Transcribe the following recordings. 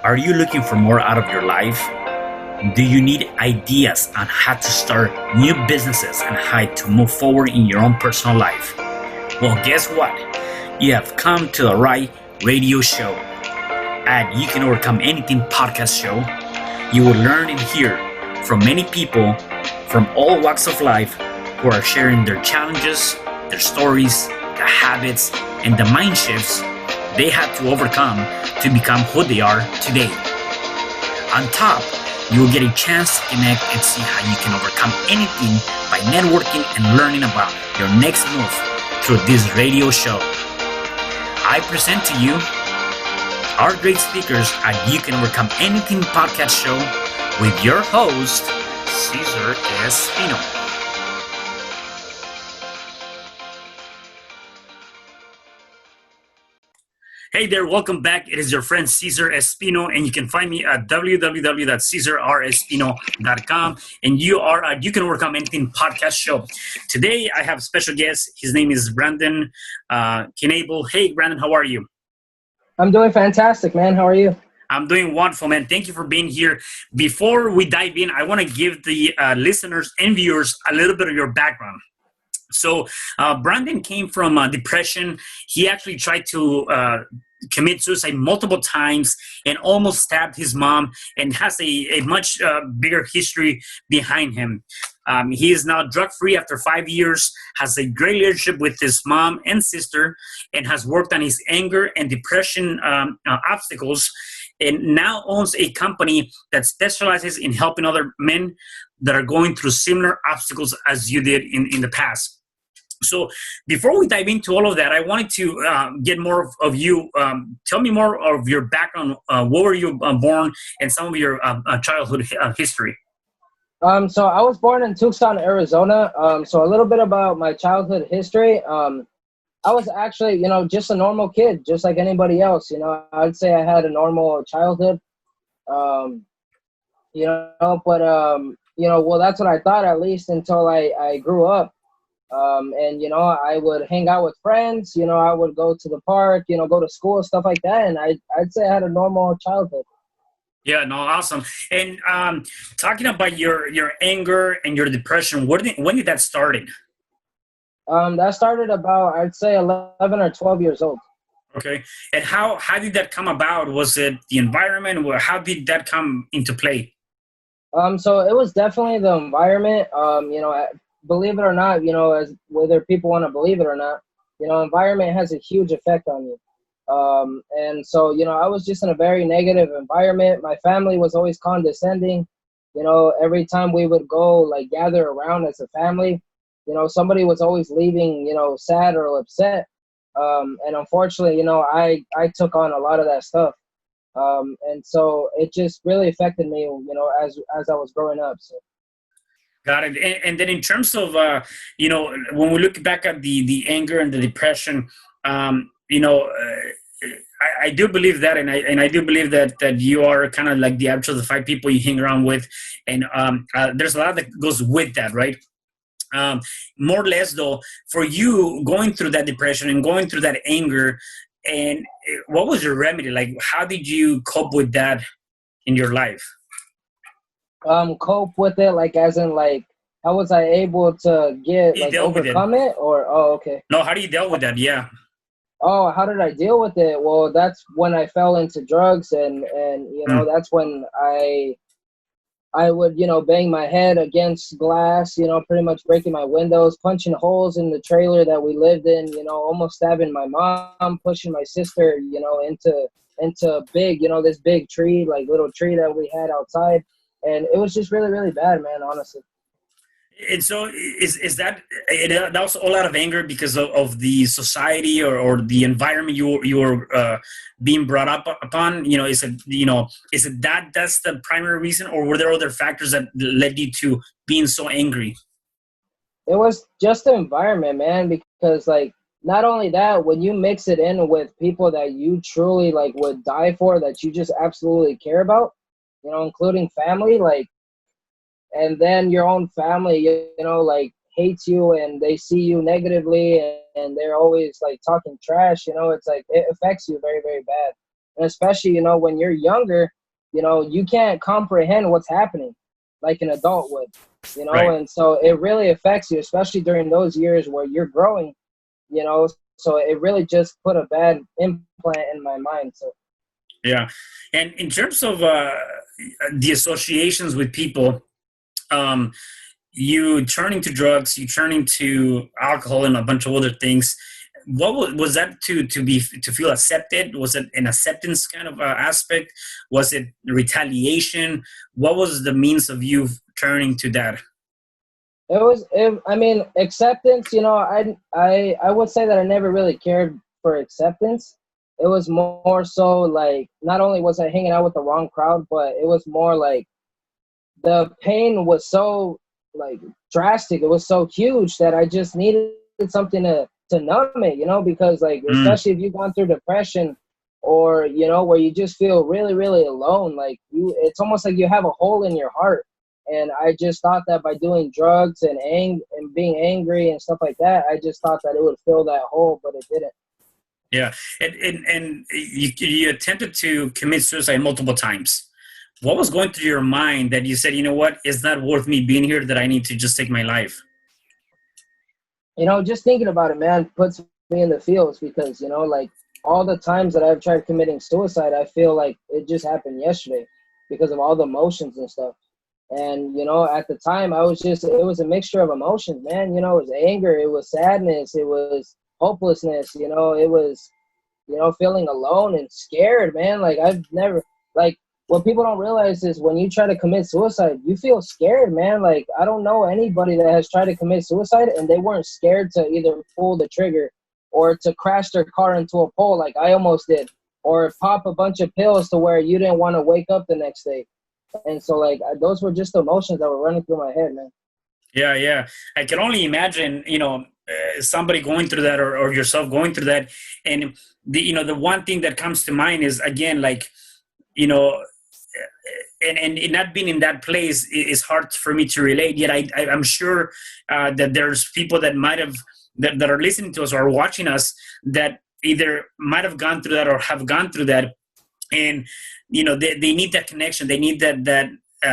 Are you looking for more out of your life? Do you need ideas on how to start new businesses and how to move forward in your own personal life? Well, guess what? You have come to the right radio show. At You Can Overcome Anything podcast show, you will learn and hear from many people from all walks of life who are sharing their challenges, their stories, the habits, and the mind shifts they had to overcome to become who they are today. On top, you will get a chance to connect and see how you can overcome anything by networking and learning about your next move through this radio show. I present to you our great speakers at You Can Overcome Anything podcast show with your host, Cesar Espino. Hey there, welcome back. It is your friend Cesar Espino, and you can find me at www.cesarrespino.com. And you are at You Can Overcome Anything podcast show. Today, I have a special guest. His name is Brandon Knable. Hey, Brandon, how are you? I'm doing fantastic, man. How are you? I'm doing wonderful, man. Thank you for being here. Before we dive in, I want to give the listeners and viewers a little bit of your background. So Brandon came from depression. He actually tried to commit suicide multiple times and almost stabbed his mom, and has a much bigger history behind him. He is now drug-free after 5 years, has a great relationship with his mom and sister, and has worked on his anger and depression obstacles, and now owns a company that specializes in helping other men that are going through similar obstacles as you did in the past. So before we dive into all of that, I wanted to get more of you. Tell me more of your background. Where were you born, and some of your childhood history? So I was born in Tucson, Arizona. So a little bit about my childhood history. I was actually, just a normal kid, just like anybody else. I'd say I had a normal childhood. But well, that's what I thought, at least until I grew up. I would hang out with friends, I would go to the park, go to school, stuff like that. And I'd say I had a normal childhood. Yeah, no, awesome. And talking about your anger and your depression, when did that started? That started about, I'd say 11 or 12 years old. Okay. And how did that come about? Was it the environment? How did that come into play? So it was definitely the environment. Believe it or not, as whether people want to believe it or not, environment has a huge effect on you. And so, I was just in a very negative environment. My family was always condescending. Every time we would go gather around as a family, somebody was always leaving, sad or upset. And unfortunately, I took on a lot of that stuff. And so it just really affected me, as I was growing up. So. Got it. And then in terms of, when we look back at the anger and the depression, I do believe that, and I do believe that you are kind of like the average of the 5 people you hang around with, and there's a lot that goes with that, right? More or less, though, for you going through that depression and going through that anger, and what was your remedy? Like, how did you cope with that in your life? Cope with it, as in how was I able to overcome it, or okay. No, how do you deal with that? Yeah. Oh, how did I deal with it? Well, that's when I fell into drugs, and that's when I would bang my head against glass, pretty much breaking my windows, punching holes in the trailer that we lived in, almost stabbing my mom, pushing my sister, into big, this big tree, little tree that we had outside. And it was just really, really bad, man, honestly. And so is that was all out of anger because of the society or the environment you were being brought up upon? Is it that's the primary reason, or were there other factors that led you to being so angry? It was just the environment, man, because not only that, when you mix it in with people that you truly would die for, that you just absolutely care about, including family, and then your own family, hates you and they see you negatively, and they're always talking trash, it affects you very, very bad. And especially, you know, when you're younger, you know, you can't comprehend what's happening like an adult would, you know, Right. and so it really affects you, especially during those years where you're growing, you know. So it really just put a bad implant in my mind. So Yeah. And in terms of the associations with people, um, you turning to drugs, you turning to alcohol and a bunch of other things. What was that to feel accepted? Was it an acceptance kind of aspect? Was it retaliation? What was the means of you turning to that? I mean, acceptance, you know, I would say that I never really cared for acceptance. It was more so like, not only was I hanging out with the wrong crowd, but it was more like the pain was so like drastic. It was so huge that I just needed something to numb it, you know, because like, Mm, especially if you've gone through depression, or, you know, where you just feel really, really alone, like it's almost like you have a hole in your heart. And I just thought that by doing drugs and being angry and stuff like that, I just thought that it would fill that hole, but it didn't. yeah, and you attempted to commit suicide multiple times. What was going through your mind that you said, you know what, it's not worth me being here, that I need to just take my life? You know, just thinking about it, man, puts me in the feels, because, you know, like all the times that I've tried committing suicide, I feel like it just happened yesterday because of all the emotions and stuff. And, you know, at the time, it was a mixture of emotions, man. You know, it was anger, it was sadness, it was hopelessness, you know, it was, you know, feeling alone and scared, man. Like I've never, like, what people don't realize is when you try to commit suicide, you feel scared, man. Like I don't know anybody that has tried to commit suicide and they weren't scared to either pull the trigger or to crash their car into a pole like I almost did, or pop a bunch of pills to where you didn't want to wake up the next day. And so like those were just emotions that were running through my head, man. Yeah, yeah. I can only imagine, somebody going through that, or yourself going through that. And the one thing that comes to mind is, again, like, you know, and not being in that place is hard for me to relate. Yet I'm sure that there's people that might have, that are listening to us or watching us, that either might have gone through that or have gone through that. And they need that connection, they need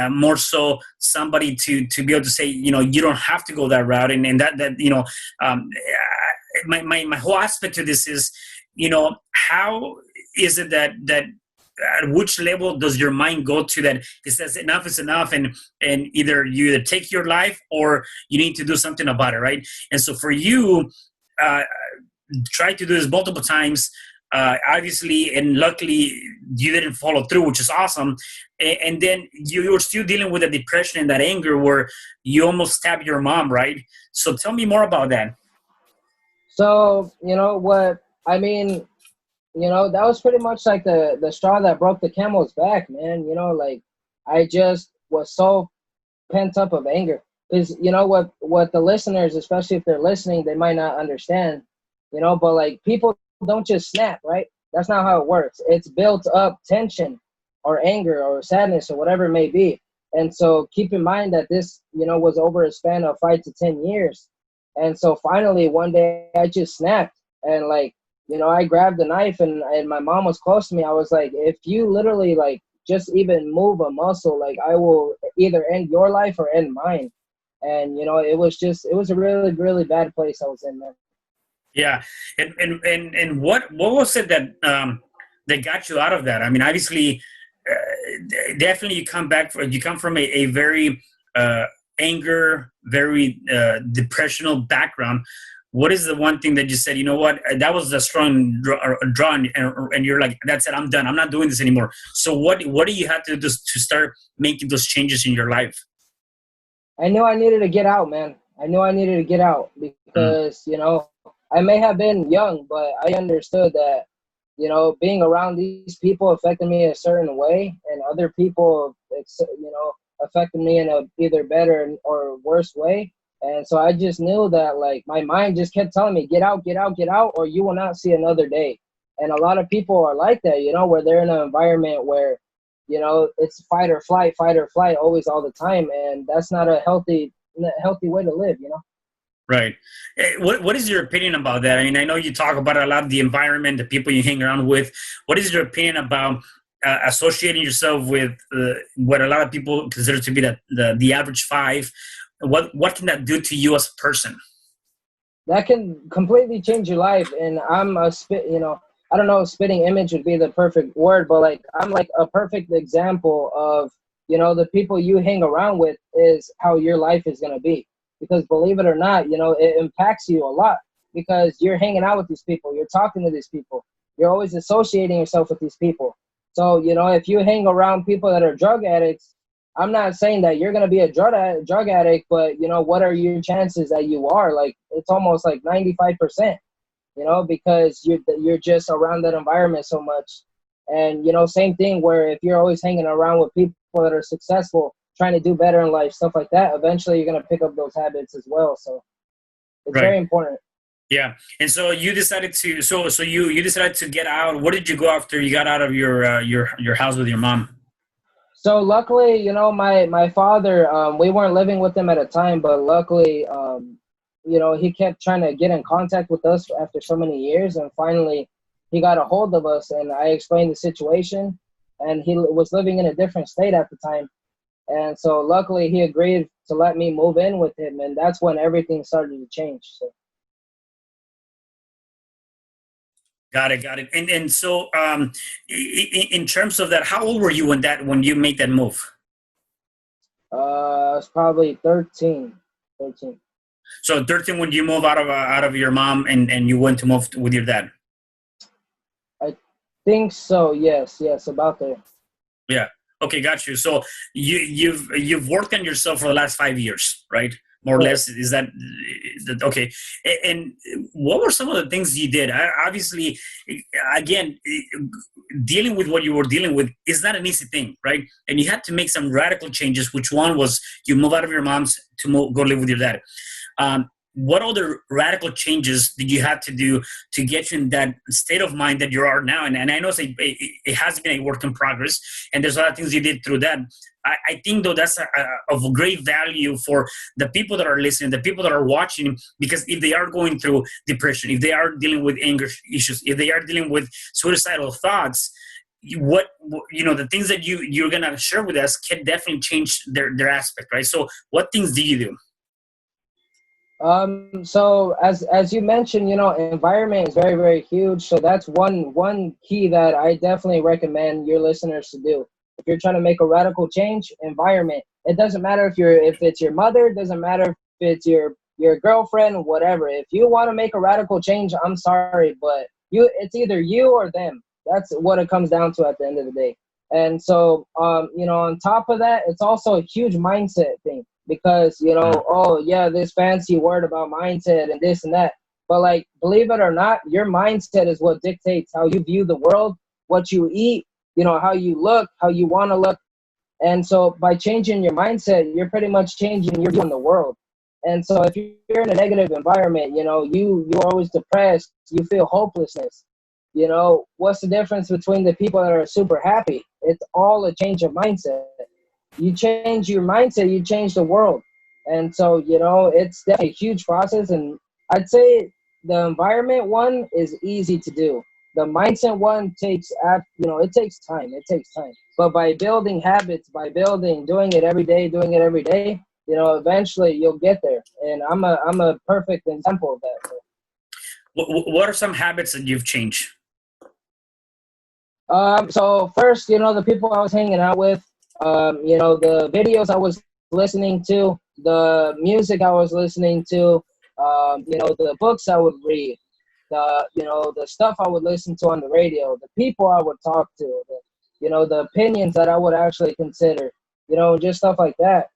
more so somebody to be able to say, you don't have to go that route. And that my whole aspect to this is, how is it that at which level does your mind go to, that it says enough is enough, and either take your life or you need to do something about it, right? And so for you, uh, try to do this multiple times, obviously, and luckily you didn't follow through, which is awesome. And then you were still dealing with the depression and that anger where you almost stabbed your mom, right? So tell me more about that. So, you know what, I mean, you know, that was pretty much like the straw that broke the camel's back, man. You know, like I just was so pent up of anger, because you know what the listeners, especially if they're listening, they might not understand, you know, but like people don't just snap, right? That's not how it works. It's built up tension or anger or sadness or whatever it may be. And so keep in mind that this, you know, was over a span of 5 to 10 years. And so finally one day I just snapped, and like, you know, I grabbed the knife, and my mom was close to me. I was like, if you literally like just even move a muscle, like I will either end your life or end mine. And you know, it was a really, really bad place I was in, man. Yeah, and what was it that got you out of that? I mean, obviously, definitely you come from a very uh, anger, very depressional background. What is the one thing that you said, you know what, that was a strong draw, and you're like, that's it, I'm done, I'm not doing this anymore. So what do you have to do to start making those changes in your life? I knew I needed to get out, man. I knew I needed to get out Mm, because, you know, I may have been young, but I understood that, you know, being around these people affected me a certain way, and other people, you know, affected me in a either better or worse way. And so I just knew that, like, my mind just kept telling me, get out, get out, get out, or you will not see another day. And a lot of people are like that, you know, where they're in an environment where, you know, it's fight or flight always all the time, and that's not a healthy way to live, you know. Right. What is your opinion about that? I mean, I know you talk about a lot of the environment, the people you hang around with. What is your opinion about associating yourself with what a lot of people consider to be the average five? What can that do to you as a person? That can completely change your life. And I'm a spit, I don't know if spitting image would be the perfect word, but like I'm like a perfect example of, the people you hang around with is how your life is going to be. Because believe it or not, it impacts you a lot because you're hanging out with these people, you're talking to these people, you're always associating yourself with these people. So, if you hang around people that are drug addicts, I'm not saying that you're gonna be a drug addict, but what are your chances that you are? Like it's almost like 95%, because you're just around that environment so much. And same thing where if you're always hanging around with people that are successful, trying to do better in life, stuff like that, eventually you're gonna pick up those habits as well. So it's Right. very important. Yeah. And so you decided to you decided to get out. What did you go after you got out of your house with your mom? So luckily, my father, we weren't living with him at a time, but luckily, he kept trying to get in contact with us after so many years, and finally, he got a hold of us, and I explained the situation, and he was living in a different state at the time, and so luckily he agreed to let me move in with him, and that's when everything started to change. So, Got it, got it. And so in terms of that, how old were you when you made that move? it's probably 13, 13. So 13 when you move out of your mom and you went to move with your dad. I think so. Yes, about there. Yeah. Okay, got you. So you've worked on yourself for the last 5 years, right? More or Correct. less. Is that okay? And what were some of the things you did? Obviously, again, dealing with what you were dealing with is not an easy thing, right? And you had to make some radical changes. Which one was you move out of your mom's to go live with your dad? What other radical changes did you have to do to get you in that state of mind that you are now? And I know it has been a work in progress, and there's a lot of things you did through that. I think, though, that's of great value for the people that are listening, the people that are watching, because if they are going through depression, if they are dealing with anger issues, if they are dealing with suicidal thoughts, the things that you're gonna share with us can definitely change their aspect, right? So, what things do you do? So as you mentioned, environment is very, very huge. So that's one key that I definitely recommend your listeners to do. If you're trying to make a radical change, environment. It doesn't matter if it's your mother, it doesn't matter if it's your girlfriend, whatever. If you want to make a radical change, I'm sorry, but it's either you or them. That's what it comes down to at the end of the day. And so on top of that, it's also a huge mindset thing because oh yeah, this fancy word about mindset and this and that, but like believe it or not, your mindset is what dictates how you view the world, what you eat, how you look, how you want to look. And so by changing your mindset, you're pretty much changing your view on the world. And so if you're in a negative environment, you're always depressed, you feel hopelessness. What's the difference between the people that are super happy? It's all a change of mindset. You change your mindset, you change the world. And so, it's definitely a huge process. And I'd say the environment one is easy to do. The mindset one it takes time. It takes time. But by building habits, doing it every day, eventually you'll get there. And I'm a perfect example of that. So. What are some habits that you've changed? So first, the people I was hanging out with, the videos I was listening to, the music I was listening to, the books I would read, the stuff I would listen to on the radio, the people I would talk to, the opinions that I would actually consider, just stuff like that.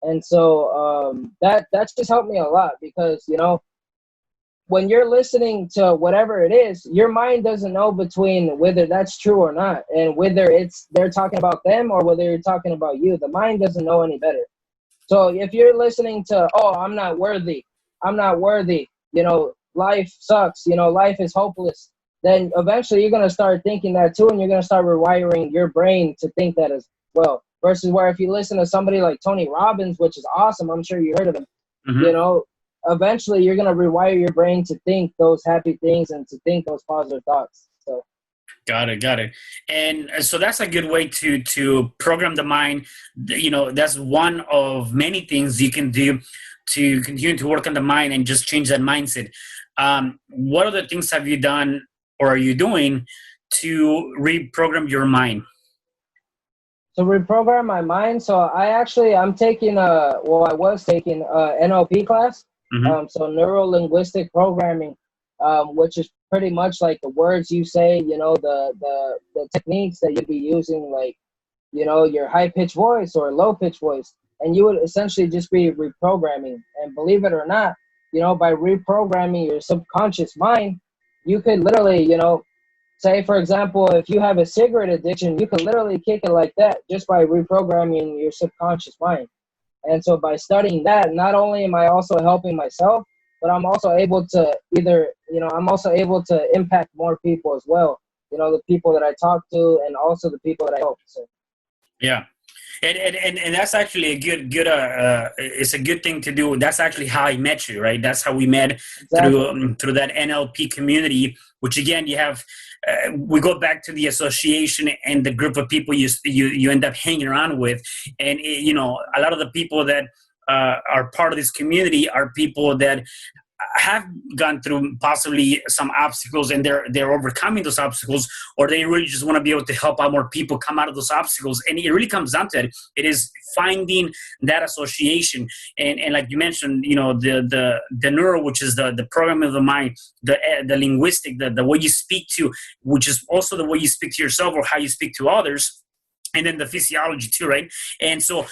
And so that's just helped me a lot because, when you're listening to whatever it is, your mind doesn't know between whether that's true or not, and whether they're talking about them or whether you're talking about you. The mind doesn't know any better. So if you're listening to, oh, I'm not worthy, life sucks, life is hopeless, then eventually you're gonna start thinking that too, and you're gonna start rewiring your brain to think that as well. Versus where if you listen to somebody like Tony Robbins, which is awesome, I'm sure you heard of him, Mm-hmm. you know eventually you're going to rewire your brain to think those happy things and to think those positive thoughts. So Got it, got it. And so that's a good way to program the mind. That's one of many things you can do to continue to work on the mind and just change that mindset. What other things have you done or are you doing to reprogram your mind? to reprogram my mind. So I'm taking I was taking a NLP class. Hmm. So neuro linguistic programming, which is pretty much like the words you say, the techniques that you'd be using, like, your high pitched voice or low pitched voice. And you would essentially just be reprogramming. And believe it or not, by reprogramming your subconscious mind, you could literally, say, for example, if you have a cigarette addiction, you could literally kick it like that just by reprogramming your subconscious mind. And so by studying that, not only am I also helping myself, but I'm also able to I'm also able to impact more people as well. The people that I talk to and also the people that I help. So Yeah. And that's actually a good it's a good thing to do. That's actually how I met you, right? That's how we met, through exactly. through that NLP community. Which again, you have we go back to the association and the group of people you end up hanging around with. And a lot of the people that are part of this community are people that have gone through possibly some obstacles, and they're overcoming those obstacles, or they really just want to be able to help out more people come out of those obstacles. And it really comes down to it. It is finding that association. And like you mentioned, the neuro, which is the program of the mind, the linguistic, the way you speak to, which is also the way you speak to yourself or how you speak to others, and then the physiology too, right? And so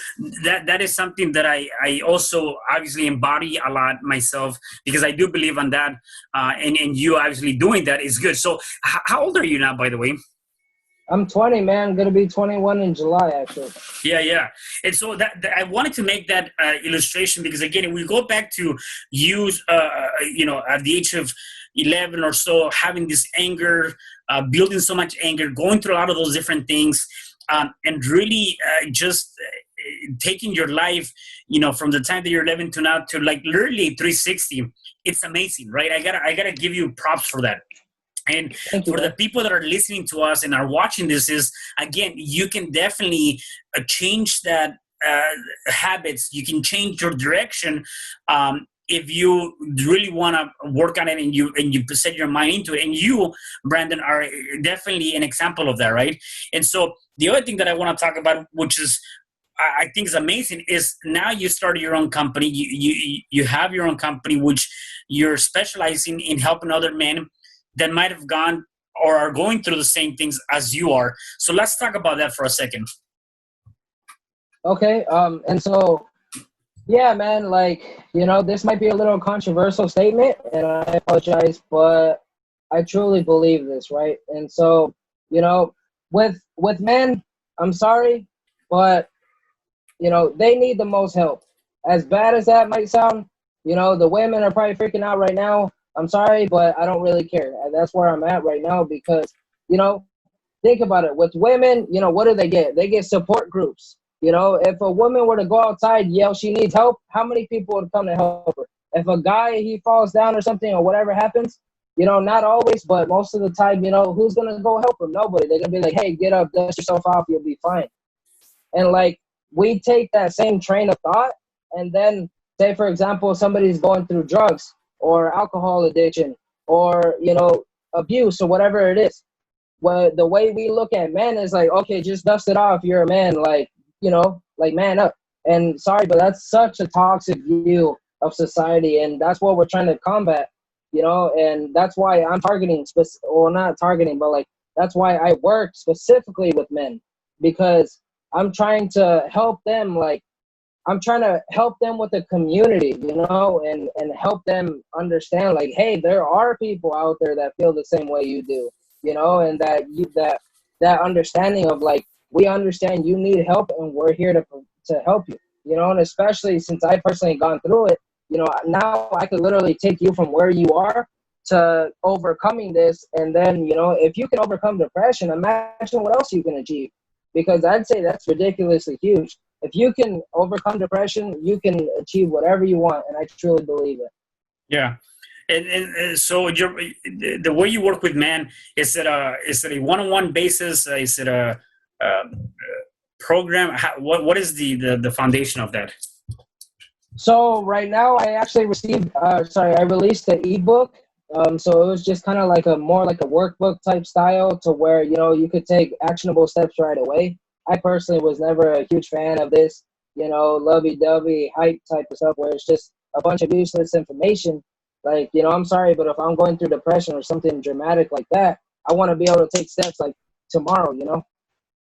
that is something that I also obviously embody a lot myself, because I do believe on that. And you obviously doing that is good. So how old are you now, by the way? I'm 20, man. Gonna be 21 in July, actually. Yeah, yeah. And so that I wanted to make that illustration, because again, we go back to you, at the age of 11 or so, having this anger, building so much anger, going through a lot of those different things, and really just taking your life, from the time that you're 11 to now, to like literally 360. It's amazing, right? I gotta give you props for that. And Thank you, for the man. people that are listening to us and are watching this, is again, you can definitely change that habits. You can change your direction, if you really want to work on it, and you set your mind into it. And you, Brandon, are definitely an example of that, right? And so the other thing that I want to talk about, which is I think is amazing, is now you started your own company. You have your own company, which you're specializing in helping other men that might have gone or are going through the same things as you are. So let's talk about that for a second. Okay. And so, yeah, man, like, this might be a little controversial statement, and I apologize, but I truly believe this, right? And so, with men, I'm sorry, but they need the most help. As bad as that might sound, the women are probably freaking out right now. I'm sorry, but I don't really care. That's where I'm at right now because, you know, think about it. With women, what do they get? They get support groups. If a woman were to go outside, yell she needs help, how many people would come to help her? If a guy, he falls down or something or whatever happens, not always, but most of the time, who's going to go help him? Nobody. They're going to be like, hey, get up, dust yourself off, you'll be fine. And like, we take that same train of thought and then say, for example, somebody's going through drugs or alcohol addiction or, abuse or whatever it is. Well, the way we look at men is like, okay, just dust it off. You're a man, like, like man up. And sorry, but that's such a toxic view of society. And that's what we're trying to combat, and that's why I'm targeting, not targeting, but like, that's why I work specifically with men because I'm trying to help them, like, I'm trying to help them with the community, and help them understand, like, hey, there are people out there that feel the same way you do, and that understanding of like, we understand you need help and we're here to help you, and especially since I personally gone through it, now I could literally take you from where you are to overcoming this. And then, if you can overcome depression, imagine what else you can achieve, because I'd say that's ridiculously huge. If you can overcome depression, you can achieve whatever you want, and I truly believe it. Yeah. And so the way you work with men, is it a one-on-one basis? Is it a program? What is the foundation of that? So right now, I actually I released the ebook. So it was just kind of like a more like a workbook type style to where, you could take actionable steps right away. I personally was never a huge fan of this, lovey-dovey hype type of stuff where it's just a bunch of useless information. Like, I'm sorry, but if I'm going through depression or something dramatic like that, I want to be able to take steps like tomorrow.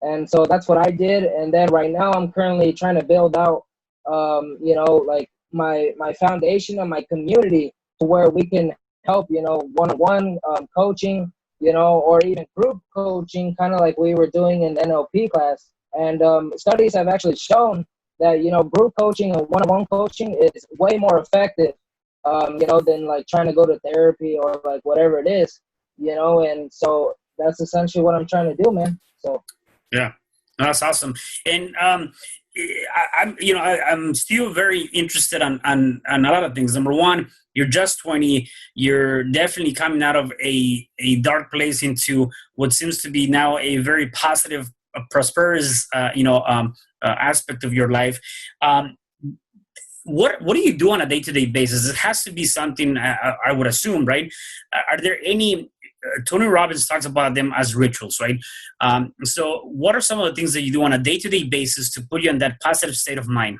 And so that's what I did. And then right now I'm currently trying to build out, like my foundation and my community to where we can help, one-on-one coaching, or even group coaching, kind of like we were doing in NLP class. And studies have actually shown that, group coaching and one-on-one coaching is way more effective, than like trying to go to therapy or like whatever it is, and so that's essentially what I'm trying to do, man. So. Yeah, that's awesome. And I'm still very interested on a lot of things. Number one, you're just 20. You're definitely coming out of a dark place into what seems to be now a very positive, prosperous, aspect of your life. Um, what do you do on a day-to-day basis? It has to be something, I would assume, right? Are there any, Tony Robbins talks about them as rituals, right? So what are some of the things that you do on a day-to-day basis to put you in that positive state of mind?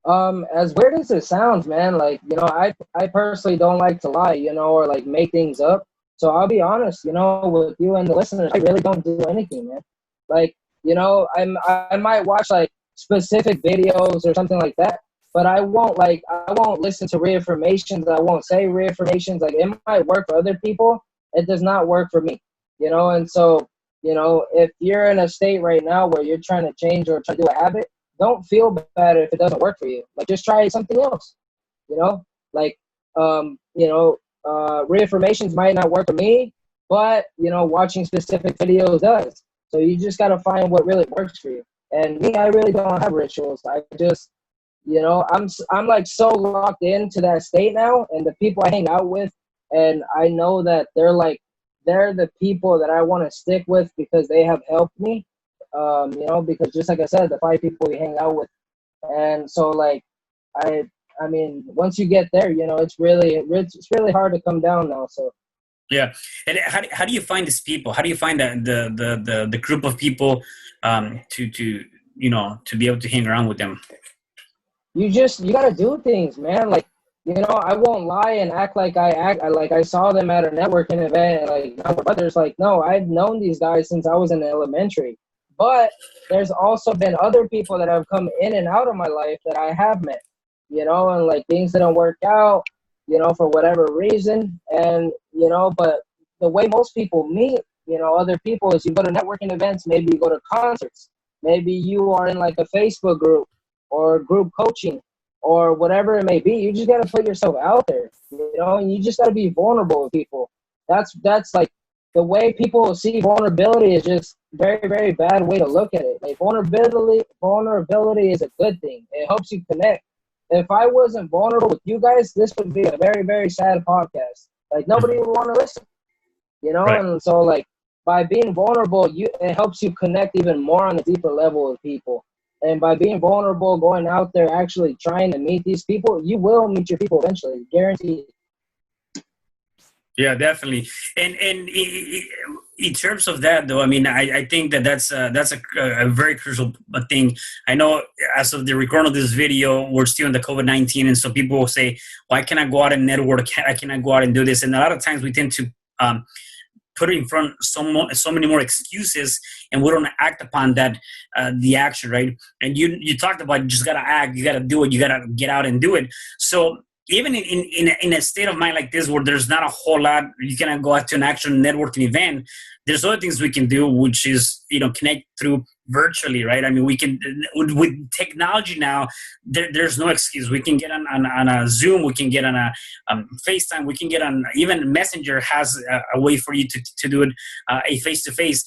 As weird as it sounds, man, like, I personally don't like to lie, or like make things up. So I'll be honest, with you and the listeners, I really don't do anything, man. Like, I might watch like specific videos or something like that, but I won't listen to reaffirmations. I won't say reaffirmations. Like, it might work for other people. It does not work for me, and so, if you're in a state right now where you're trying to change or try to do a habit, don't feel bad if it doesn't work for you. Like, just try something else. You know, like, reaffirmations might not work for me, but watching specific videos does. So you just gotta find what really works for you. And me, I really don't have rituals. I just, I'm like so locked into that state now, and the people I hang out with, and I know that they're the people that I want to stick with because they have helped me. Because just like I said, the five people we hang out with, and so like I I mean, once you get there, it's really hard to come down now. So Yeah, and how do you find these people? How do you find the group of people, to be able to hang around with them? you gotta do things, man. Like, I won't lie and act like like I saw them at a networking event. And, like, now we're brothers. Like, no, I've known these guys since I was in elementary. But there's also been other people that have come in and out of my life that I have met. And like things didn't work out, for whatever reason. And but the way most people meet, other people is you go to networking events, maybe you go to concerts, maybe you are in like a Facebook group or group coaching or whatever it may be. You just got to put yourself out there, and you just got to be vulnerable with people. That's like the way people see vulnerability is just very, very bad way to look at it. Like, vulnerability is a good thing. It helps you connect. If I wasn't vulnerable with you guys, this would be a very, very sad podcast. Like, nobody would want to listen, Right. and so like by being vulnerable, it helps you connect even more on a deeper level with people. And by being vulnerable, going out there, actually trying to meet these people, you will meet your people eventually, guaranteed. Yeah, definitely. And in terms of that, though, I mean, I think that's a very crucial thing. I know as of the recording of this video, we're still in the COVID-19, and so people will say, "Why can't I go out and network? I cannot go out and do this?" And a lot of times we tend to put in front so many more excuses, and we don't act upon that, the action, right? And you talked about, you just gotta act, you gotta do it, you gotta get out and do it. So even in a state of mind like this, where there's not a whole lot, you cannot go out to an actual networking event. There's other things we can do, which is connect through virtually, right? I mean, we can, with technology now, there's no excuse. We can get on a Zoom, we can get on a FaceTime, we can get on, even Messenger has a way for you to do it, a face to face.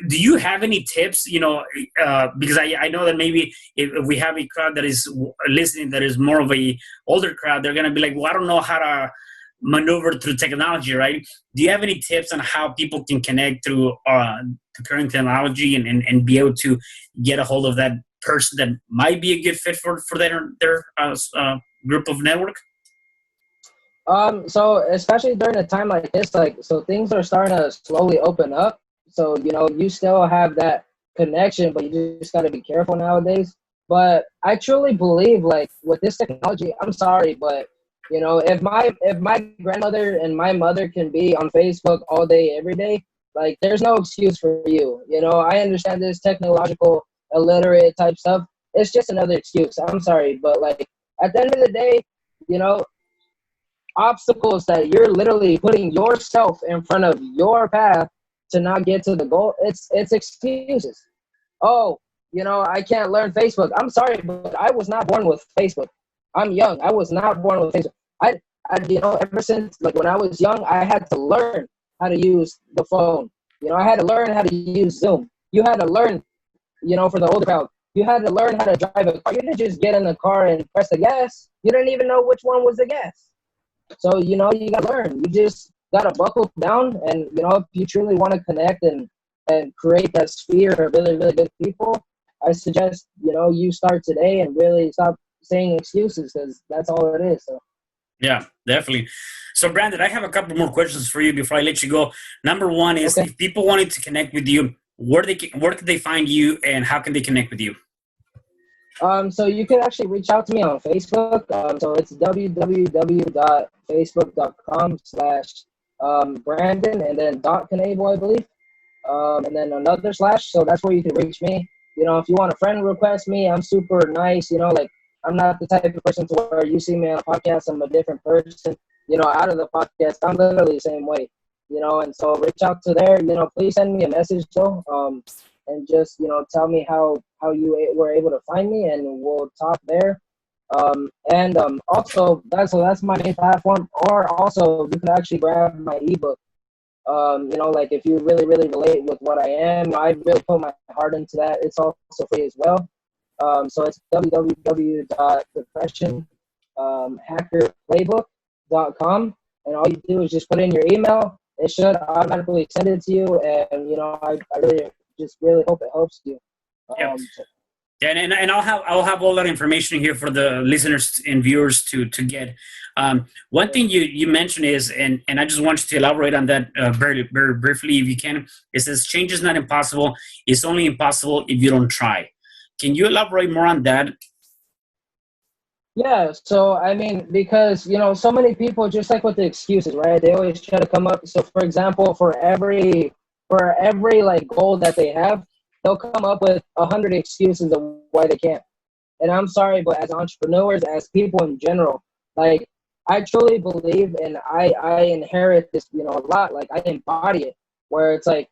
do you have any tips? Because I know that maybe if we have a crowd that is listening, that is more of a older crowd, they're gonna be like, well, I don't know how to maneuver through technology, right? Do you have any tips on how people can connect through the current technology and be able to get a hold of that person that might be a good fit for their group of network? So especially during a time like this, like, so things are starting to slowly open up. So, you still have that connection, but you just got to be careful nowadays. But I truly believe, like, with this technology, I'm sorry, but if my grandmother and my mother can be on Facebook all day, every day, like, there's no excuse for you. I understand this technological illiterate type stuff. It's just another excuse. I'm sorry, but like, at the end of the day, you know, obstacles that you're literally putting yourself in front of your path to not get to the goal, it's excuses. Oh, I can't learn Facebook. I'm sorry, but I was not born with Facebook. I'm young. I was not born with Facebook. Ever since, like, when I was young, I had to learn how to use the phone. I had to learn how to use Zoom. You had to learn, for the older crowd, you had to learn how to drive a car. You didn't just get in the car and press the gas. You didn't even know which one was the gas. So, you got to learn. You just got to buckle down. And, if you truly want to connect and create that sphere of really, really good people, I suggest, you start today and really stop saying excuses, because that's all it is. So. Yeah, definitely. So, Brandon, I have a couple more questions for you before I let you go. Number one is, Okay. if people wanted to connect with you, where could they find you, and how can they connect with you? So you can actually reach out to me on Facebook. So it's www.facebook.com/Brandon and then .Knable, I believe. And then another slash. So that's where you can reach me. If you want a friend request me, I'm super nice. Like, I'm not the type of person to where you see me on a podcast, I'm a different person. Out of the podcast, I'm literally the same way. And so reach out to there. Please send me a message though. And just, tell me how you were able to find me, and we'll talk there. And also, that's my main platform. Or also, you can actually grab my ebook. Like, if you really, really relate with what I am, I really put my heart into that. It's also free as well. So it's www.depressionhackerplaybook.com, and all you do is just put in your email. It should automatically send it to you, and I really just really hope it helps you. Yeah. So, Yeah, and I'll have all that information here for the listeners and viewers to get. One thing you mentioned is, and I just want you to elaborate on that very, very briefly, if you can. It says change is not impossible; it's only impossible if you don't try. Can you elaborate more on that? yeah, so I mean, because so many people, just like with the excuses, right? They always try to come up. So, for example, for every like goal that they have, they'll come up with 100 excuses of why they can't. And I'm sorry, but as entrepreneurs, as people in general, like, I truly believe, and I inherit this, a lot. Like, I embody it, where it's like,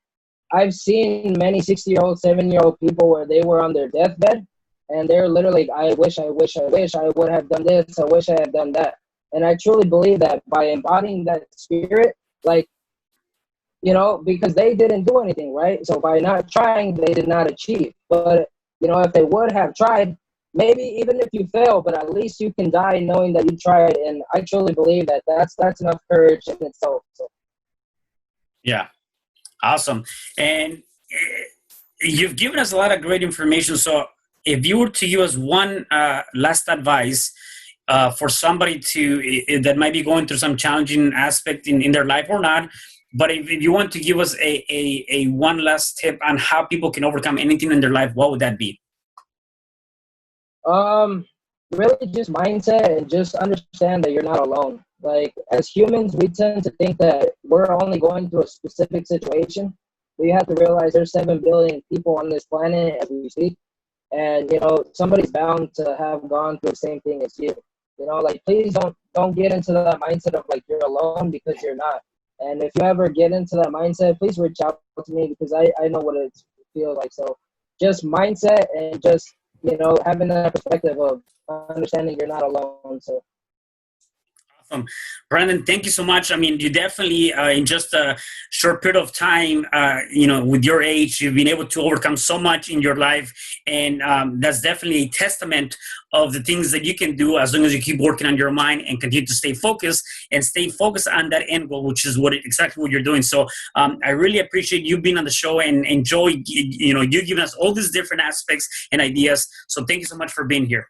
I've seen many 60-year-old, 7-year-old people where they were on their deathbed, and they're literally, I wish I would have done this. I wish I had done that. And I truly believe that by embodying that spirit, like, because they didn't do anything, right? So by not trying, they did not achieve. But, if they would have tried, maybe even if you fail, but at least you can die knowing that you tried. And I truly believe that that's enough courage in itself. So. Yeah, awesome. And you've given us a lot of great information. So, if you were to give us one last advice for somebody that might be going through some challenging aspect in their life or not, but if you want to give us a one last tip on how people can overcome anything in their life, what would that be? Really just mindset, and just understand that you're not alone. Like, as humans, we tend to think that we're only going through a specific situation. But you have to realize there's 7 billion people on this planet as we speak. And, somebody's bound to have gone through the same thing as you. Like, please don't get into that mindset of like you're alone, because you're not. And if you ever get into that mindset, please reach out to me, because I know what it feels like. So just mindset, and just, having that perspective of understanding you're not alone. So. Brandon, thank you so much. I mean, you definitely, in just a short period of time, with your age, you've been able to overcome so much in your life. And that's definitely a testament of the things that you can do as long as you keep working on your mind and continue to stay focused on that end goal, which is exactly what you're doing. So I really appreciate you being on the show and enjoy, you giving us all these different aspects and ideas. So thank you so much for being here.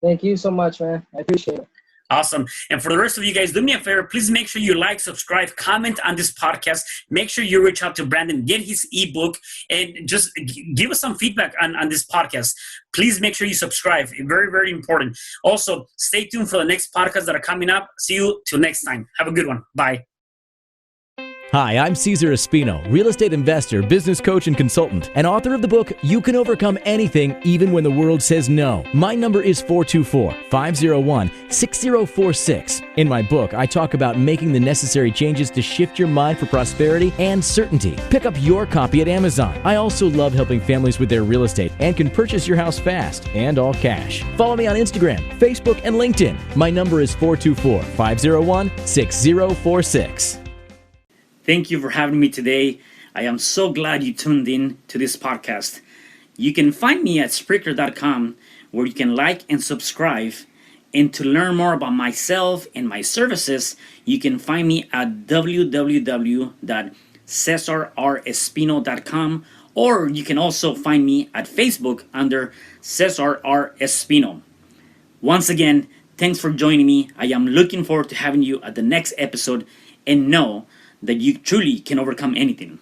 Thank you so much, man. I appreciate it. Awesome. And for the rest of you guys, do me a favor. Please make sure you like, subscribe, comment on this podcast. Make sure you reach out to Brandon, get his ebook, and just give us some feedback on this podcast. Please make sure you subscribe. Very, very important. Also, stay tuned for the next podcasts that are coming up. See you till next time. Have a good one. Bye. Hi, I'm Cesar Espino, real estate investor, business coach, and consultant, and author of the book, You Can Overcome Anything, Even When the World Says No. My number is 424-501-6046. In my book, I talk about making the necessary changes to shift your mind for prosperity and certainty. Pick up your copy at Amazon. I also love helping families with their real estate and can purchase your house fast and all cash. Follow me on Instagram, Facebook, and LinkedIn. My number is 424-501-6046. Thank you for having me today. I am so glad you tuned in to this podcast. You can find me at Spreaker.com, where you can like and subscribe. And to learn more about myself and my services, you can find me at www.cesarrespino.com, or you can also find me at Facebook under Cesar R. Espino. Once again, thanks for joining me. I am looking forward to having you at the next episode, and know that you truly can overcome anything.